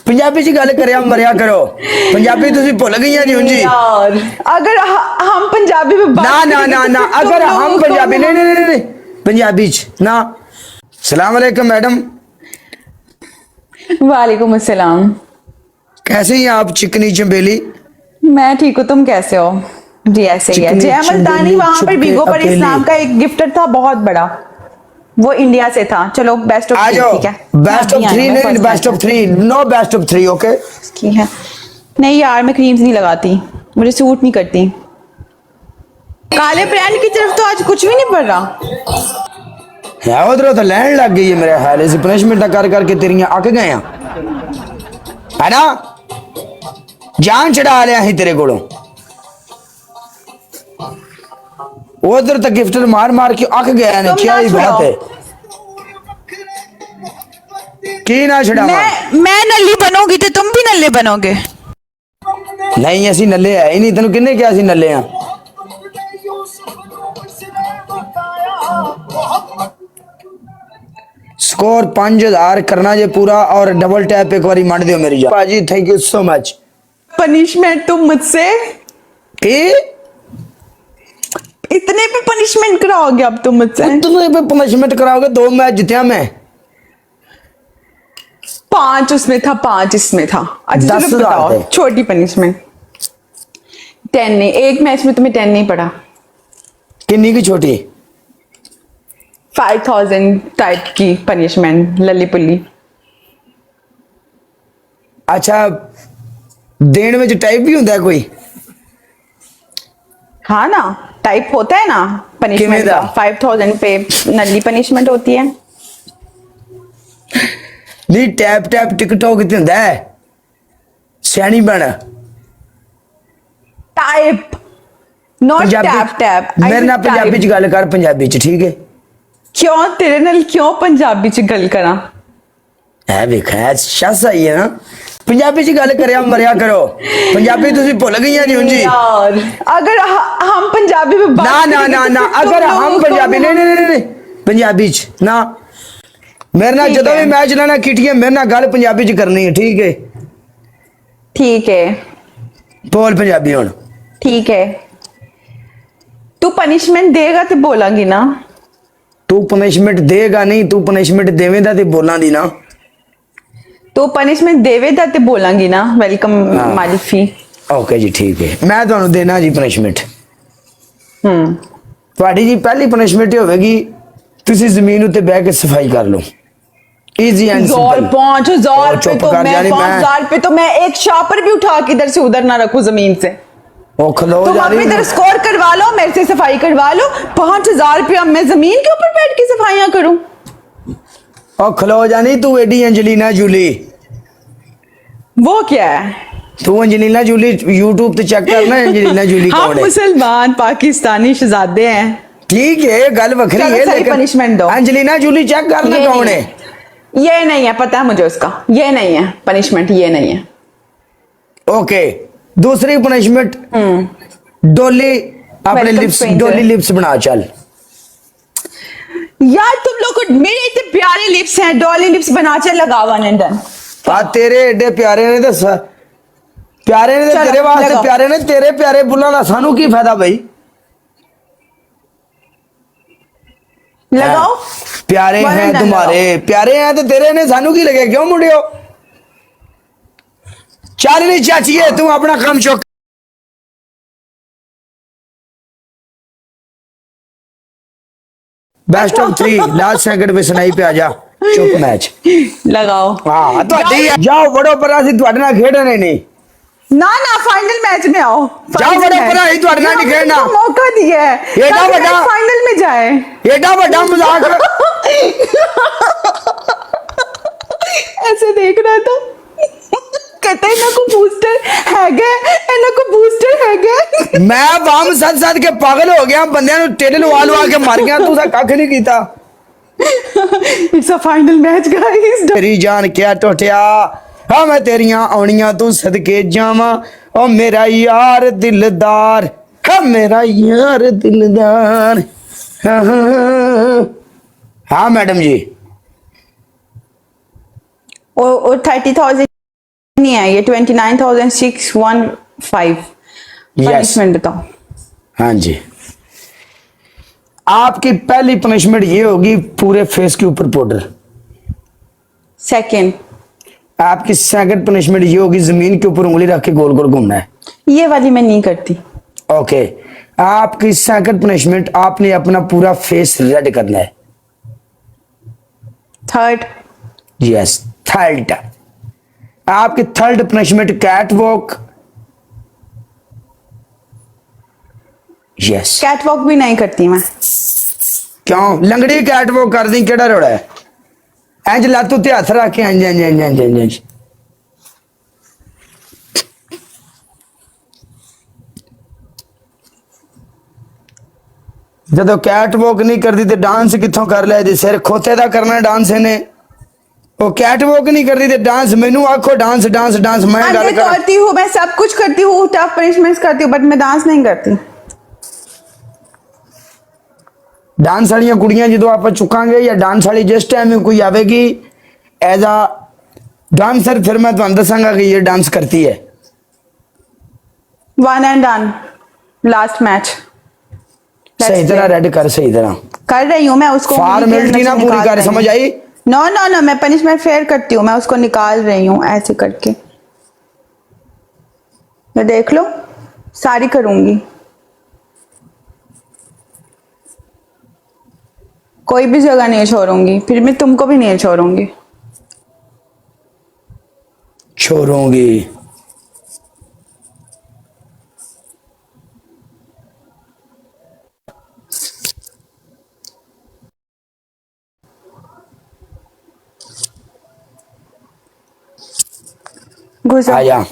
पंजाबी च गल करया मरिया करो। पंजाबी तुसी भुल गईयां जी हुन जी यार अगर हम पंजाबी में बात ना ना ना ना अगर हम पंजाबी नहीं नहीं नहीं पंजाबी च ना। सलाम अलैकुम मैडम। वालेकुम अस्सलाम। कैसे हैं आप चिकनी चंबेली? मैं ठीक हूँ, तुम कैसे हो? जी ऐसे ही है। चिकनी जय मस्तानी चंबेली वहां पर चुपके बीगो पर अकेले। इस्लाम का एक गिफ्टर था बहुत बड़ा, वो इंडिया से था। चलो बेस्ट ऑफ आ 3 जाओ। ठीक है। बेस्ट ऑफ 3 नहीं best of 3 no best of 3 okay. की है नहीं यार, मैं क्रीम्स नहीं लगाती, मुझे सूट नहीं करती। काले ब्रांड की तरफ तो आज कुछ भी नहीं पड़ रहा है उधर तो लैंड लग गई है मेरे ख्याल से पनिशमेंट कर करके तेरियां अक गए हैं है ना। जान चढ़ा लिया ही तेरे कोलों उधर तक गिफ्टर मार मार के अक गया ने। तुम क्या ना ही बात है की ना छड़ा। मैं नल्ली बनोगी तो तुम भी नल्ले बनोगे। नहीं असी नल्ले है ही नहीं। तेन किन्ने क्या असी नल्ले हैं? स्कोर 5000 करना जे पूरा और डबल टैप एक बारी मार दियो मेरी जान। पाजी thank you so much. Punishment तुम मुझसे की इतने पे पनिशमेंट कराओगे अब तुम मुझसे? तुम पे पनिशमेंट कराओगे। 2 मैच जितया मैं 5 उसमें था 5 इसमें था। अच्छा 10,000 चलो बताओ थे। छोटी पनिशमेंट। 10 नहीं, एक मैच में तुम्हें 10 नहीं पड़ा। किन्नी की छोटी 5000 टाइप की पनिशमेंट लल्ली पुल्ली। अच्छा देन में टाइप भी होता है कोई? हाँ ना, टाइप होता है ना पनिशमेंट किमें दा? का। 5000 पे नल्ली पनिशमेंट होती है। नहीं टैप टैप टिकटॉक कितने होता है सियानी बन। Type not tap tap. मेरे ना पंजाबी च गल कर पंजाबी च ठीक है। क्यों तेरे नाल क्यों पंजाबी च गल करा? है वेखा शस आई है ना। पंजाबी च गल करया मरिया करो। पंजाबी तुसी भुल गईयां जी हुन जी यार अगर हम पंजाबी में बात ना ना ना ना अगर हम पंजाबी नहीं नहीं नहीं पंजाबी च ना। मेरे ना जदों भी मैच लाना किटिया मेरे ना गल पंजाबी च करनी है ठीक है। ठीक है बोल पंजाबी हुन। ठीक है, तू पनिशमेंट देगा तो बोलांगी ना। तू पनिशमेंट देगा नहीं तू पनिशमेंट देवेंदा ते बोलां दी ना। तो पनिशमेंट देवेगा तो बोलांगी ना। वेलकम मालिफी। ओके जी ठीक है मैं ਤੁਹਾਨੂੰ देना जी पनिशमेंट। ਤੁਹਾਡੀ जी पहली पनिशमेंट होगी ਤੁਸੀਂ ਜ਼ਮੀਨ ਉੱਤੇ ਬਹਿ ਕੇ ਸਫਾਈ ਕਰ ਲਓ। Easy and simple. 5000 पे चुप तो कर मैं जानी 5000 पे तो मैं एक शॉपर भी उठा के इधर से उधर ना रखूं जमीन से। ओ खलो तुम अपनी तरफ स्कोर करवा लो, मेरे से सफाई करवा लो। 5000 रुपया मैं जमीन के ऊपर बैठ के सफाइयां करूं? ओ खलो जानी तू एडी एंजेलिना जूली। वो क्या है? तू एंजेलिना जूली यूट्यूब पे चेक करना एंजेलिना जूली हम कौन है। मुसलमान पाकिस्तानी शहजादे हैं। ठीक है गल वखरी चलो है सही लेकिन punishment दो। एंजेलिना जूली चेक करना ये कौन नहीं है। ये नहीं है, पता है मुझे उसका। ये नहीं है पनिशमेंट, ये नहीं है। ओके दूसरी पनिशमेंट डोली अपने Welcome लिप्स stranger। डोली लिप्स बना चल। यार तुम लोग को मेरे इतने प्यारे लिप्स हैं, डॉली लिप्स बना के लगावा लंदन। आ तेरे एडे प्यारे ने तो प्यारे ने तो चलो, तेरे वास्ते लगाओ। प्यारे ने तेरे प्यारे बुल्ला दा सानू की फायदा भाई। लगाओ। प्यारे One हैं and done तुम्हारे प्यारे हैं तो तेरे ने सानू की लगे क्यों मुंडियो। चल नहीं चाची है तू अपना काम चुक। बेस्ट ऑफ 3 लास्ट सेकंड पे सुनाई पे आ जा चुप मैच। लगाओ। हाँ ਤੁਹਾਡੀ ਜਾਓ ਬੜੋ ਪਰ ਅਸੀਂ ਤੁਹਾਡੇ ਨਾਲ ਖੇਡਣੇ ਨਹੀਂ। ना ना फाइनल मैच में आओ। जाओ Final बड़ो match। पर ही ਤੁਹਾਡੇ ਨਾਲ ਨਹੀਂ ये हमने खेलना। तुमको मौका दिया है एडा ताकि बड़ा- हम फाइनल में जाए। एडा बड़ा मजाक ऐसे देख रहा था कहते इन्हों को बूस्टर हैगा, इन्हों को बूस्टर हैगा। मैं बम सद सद के पागल हो गया बंदे टेढ़े लवा लवा के मर गया तू कख नहीं कीता। It's a final match guys. तेरी जान क्या टोटिया हाँ मैं तेरिया आनिया तू सदके जावा ओ मेरा यार दिलदार हाँ मेरा यार दिलदार। हाँ मैडम जी और 30,000 नहीं है ये 29,615 पनिशमेंट बताओ। हाँ जी, आपकी पहली पनिशमेंट ये होगी पूरे फेस के ऊपर पाउडर। सेकंड, आपकी सेकंड पनिशमेंट ये होगी जमीन के ऊपर उंगली रख के गोल गोल घूमना है। ये वाली मैं नहीं करती। ओके, आपकी सेकंड पनिशमेंट आपने अपना पूरा फेस रेड करना है। थर्ड, यस थर्ड, आपकी third punishment cat walk. Yes, cat walk भी नहीं करती मैं। क्यों? लंगड़ी कैट वॉक कर दी, केड़ा रोड़ा है? इंज लत्त उत्ते हथ रख के इंज इंज इंज इंज इंज इंज। ਜਦੋਂ कैट वॉक नहीं करती तो डांस कितों कर लिया जी? सिर खोते दा करना डांस इन्हें। वो कैट वॉक नहीं करती तो डांस मैनू आखो डांस डांस डांस मैं हाँ, गल मैं कर। करती हूँ, मैं सब कुछ करती हूँ, टफ पनिशमेंट्स करती हूँ, बट मैं डांस नहीं करती। डांस वाली कुड़ियां जो आप चुकांगे या डांस वाली जिस टाइम कोई आवेगी एज आ डांसर, फिर मैं तुम दसांगा कि ये डांस करती है। One and done, last match. सही तरह रेड कर, सही तरह कर रही हूँ मैं उसको। फॉर्मेलिटी ना पूरी कर, समझ आई? नो नो नो, मैं पनिशमेंट फेयर करती हूँ, मैं उसको निकाल रही हूँ ऐसे करके। मैं देख लो, सारी करूंगी, कोई भी जगह नहीं छोड़ूंगी, फिर मैं तुमको भी नहीं छोड़ूंगी। छोड़ूंगी। घुसा। आया।